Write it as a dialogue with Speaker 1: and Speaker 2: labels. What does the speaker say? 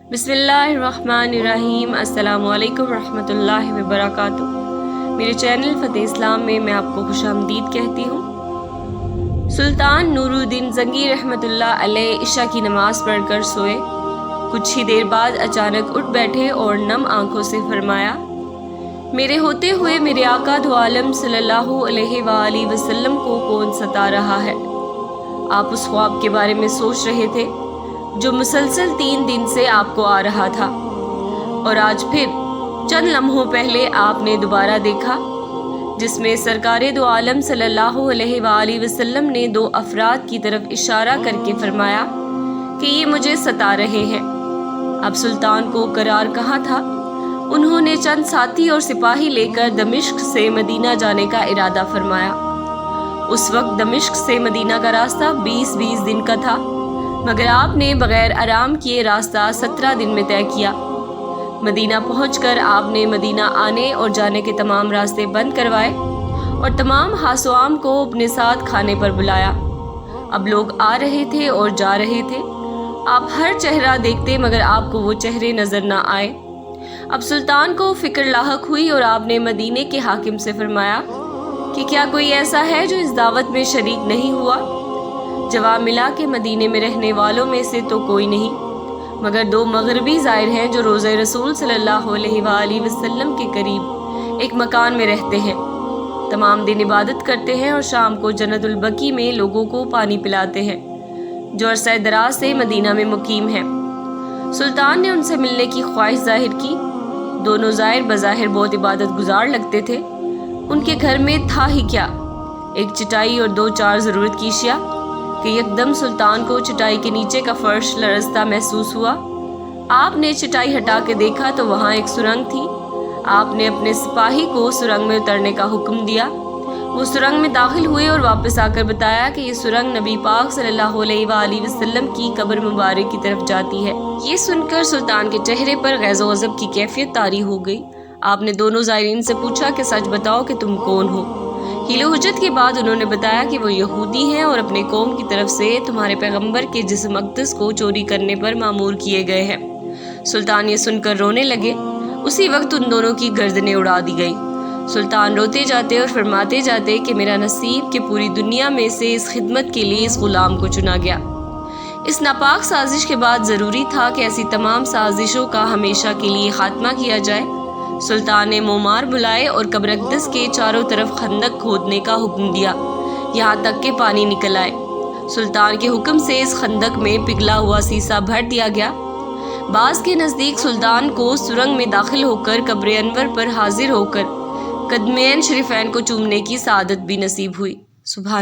Speaker 1: बिस्मिल्लाहिर्रहमानिर्रहीम। अस्सलामु अलैकुम रहमतुल्लाहि व बरकातुहू। मेरे चैनल फ़तेह इस्लाम में मैं आपको खुशामदीद कहती हूँ। सुल्तान नूरुद्दीन ज़ंगी रहमतुल्लाह अलैह इशा की नमाज़ पढ़कर सोए। कुछ ही देर बाद अचानक उठ बैठे और नम आंखों से फरमाया, मेरे होते हुए मेरे आका दो आलम सल्लल्लाहु अलैहि वसल्लम को कौन सता रहा है। आप उस ख्वाब के बारे में सोच रहे थे जो मुसलसल 3 दिन से आपको आ रहा था, और आज फिर चंद लम्हों पहले आपने दोबारा देखा, जिसमें सरकारे दो आलम सल्लल्लाहु अलैहि वसल्लम ने 2 अफराद की तरफ इशारा करके फरमाया कि ये मुझे सता रहे हैं। अब सुल्तान को करार कहाँ था। उन्होंने चंद साथी और सिपाही लेकर दमिश्क से मदीना जाने का इरादा फरमाया। उस वक्त दमिश्क से मदीना का रास्ता 20-20 दिन का था, मगर आपने बगैर आराम किए रास्ता 17 दिन में तय किया। मदीना पहुंचकर आपने मदीना आने और जाने के तमाम रास्ते बंद करवाए और तमाम हासोआम को अपने साथ खाने पर बुलाया। अब लोग आ रहे थे और जा रहे थे। आप हर चेहरा देखते मगर आपको वो चेहरे नजर ना आए। अब सुल्तान को फिक्र लाहक हुई और आपने मदीने के हाकिम से फरमाया कि क्या कोई ऐसा है जो इस दावत में शरीक नहीं हुआ। जवाब मिला कि मदीने में रहने वालों में से तो कोई नहीं, मगर 2 मगरबी ज़ायर हैं जो रोज़े रसूल सल्लल्लाहु अलैहि वसल्लम के करीब एक मकान में रहते हैं। तमाम दिन इबादत करते हैं और शाम को जन्नतुल बकी में लोगों को पानी पिलाते हैं, जो अरसा दराज से मदीना में मुकीम है। सुल्तान ने उनसे मिलने की ख्वाहिश जाहिर की। दोनों ज़ायर बज़ाहिर बहुत इबादत गुजार लगते थे। उनके घर में था ही क्या, एक चटाई और 2-4 ज़रूरत की अशिया कि यकदम सुल्तान को चटाई के नीचे का फर्श लरजता महसूस हुआ। आपने चटाई हटा के देखा तो वहाँ एक सुरंग थी। आपने अपने सिपाही को सुरंग में उतरने का हुक्म दिया। वो सुरंग में दाखिल हुए और वापस आकर बताया कि ये सुरंग नबी पाक सल्लल्लाहु अलैहि वसल्लम की कब्र मुबारक की तरफ जाती है। ये सुनकर सुल्तान के चेहरे पर गैज़ो गज़ब की कैफियत तारी हो गई। आपने दोनों ज़ायरीन से पूछा कि सच बताओ कि तुम कौन हो। हीलो हुज्जत के बाद उन्होंने बताया कि वो यहूदी हैं और अपने कौम की तरफ से तुम्हारे पैगंबर के जिस्म अक़दस को चोरी करने पर मामूर किए गए हैं। सुल्तान ये सुनकर रोने लगे। उसी वक्त उन दोनों की गर्दनें उड़ा दी गई। सुल्तान रोते जाते और फरमाते जाते कि मेरा नसीब कि पूरी दुनिया में से इस खिदमत के लिए इस गुलाम को चुना गया। इस नापाक साजिश के बाद ज़रूरी था कि ऐसी तमाम साजिशों का हमेशा के लिए खात्मा किया जाए। सुल्तान ने मोमार बुलाए और कब्र अक़दस के चारों तरफ खंदक खोदने का हुक्म दिया, यहाँ तक कि पानी निकल आए। सुल्तान के हुक्म से इस खंदक में पिघला हुआ सीसा भर दिया गया। बास के नज़दीक सुल्तान को सुरंग में दाखिल होकर कब्र अनवर पर हाजिर होकर कदमैन शरीफैन को चूमने की सआदत भी नसीब हुई। सुभान